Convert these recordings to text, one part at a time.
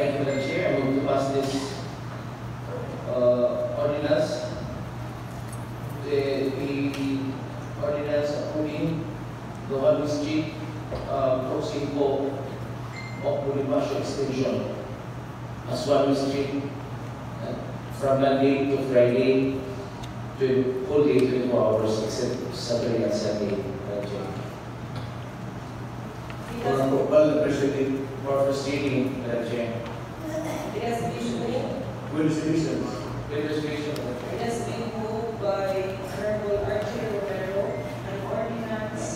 Thank you, Madam Chair. I move to pass this ordinance. The ordinance approving the one street crossing of Bonifacio Extension as one street from Monday to Friday to full day 24 hours except Saturday and Sunday. For approval, President, for proceeding, Madam Chair. It has been moved. With restrictions. With restrictions. It has been moved by Honorable Archie Romero, an ordinance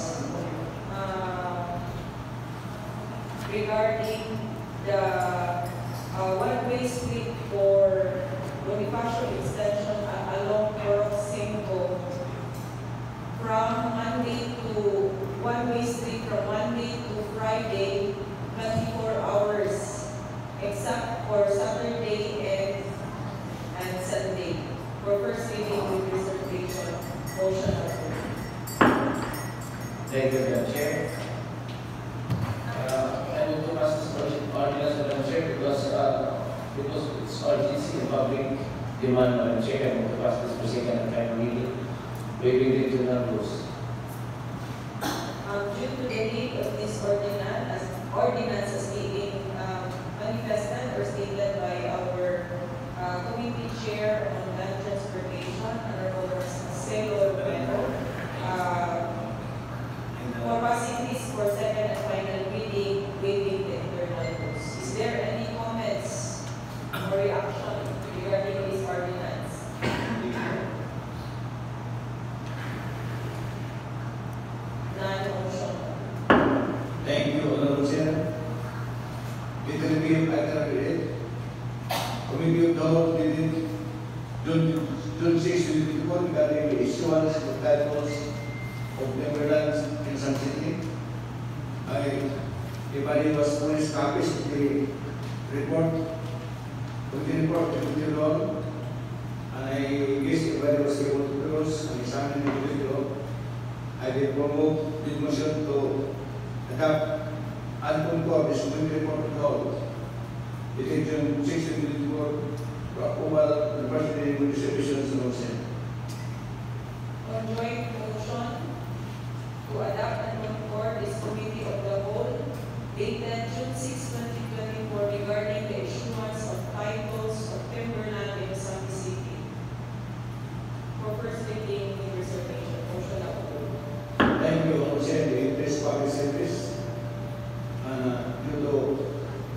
regarding the one-way street for Bonifacio Extension along Corok Cinco from Monday to one-way street from Monday to Friday, 24 hours, except for Saturday and Sunday. For first reading with reservation, motion approved. Thank you, Madam Chair. I will to pass this ordinance, Madam Chair, because it's urgency and public demand, Madam Chair. I will to pass this for second and final reading, waiving the internal rules. Due to the date of this ordinance as being manifested or stated by our committee chair on land transportation, Honorable Marcelo Romero, for passing this for second and final reading, waiving the internal rules. Is there any comments or reaction regarding this ordinance? Thank you, Honorable Chair. It will be item 8. Committee of the Whole dated June 6, 2024 regarding the issuance of titles of Timberlands in San City. Everybody was furnished copies of the report, the law, and I guess everybody was able to close and examine the law. I will promote this motion to adopt and concur this committee report of the whole. It is June 6, 2024 for approval and first reading with distributions of consent. On joint motion to adopt and concur this committee of the whole dated June 6, 2024 regarding the issuance of titles of timberland in San City. For first reading with reservation, motion approved. Thank you, Honorable Chair. The interest public service due to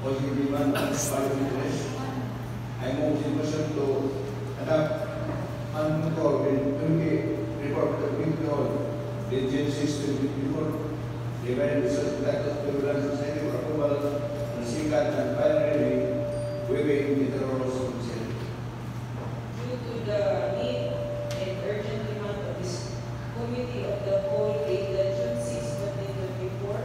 positive demand on public interest, I move the motion to adopt and concur with committee report of the committee hall in June 6, 2024 regarding the social titles of Timberland Society for approval on second and final reading, waiving the rules of consent. Due to the need and urgent demand of this committee of the whole dated June 6, 2024,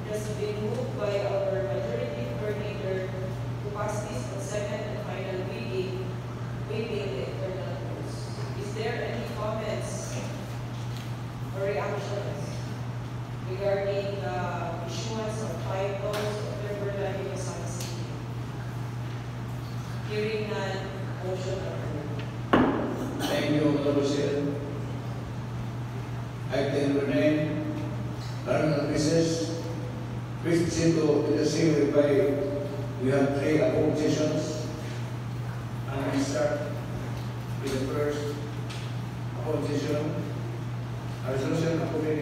it has been moved by our majority coordinator to pass this on second and final reading, waiving the internal rules. Is there any comments or reactions regarding the issuance of titles of timberland in San City? Hearing none, motion approved. Thank you, Honorable Chair. Item number 9, learning officers. Please proceed to the same whereby we have 3 appropriations. And we start with the first appropriation, a resolution approving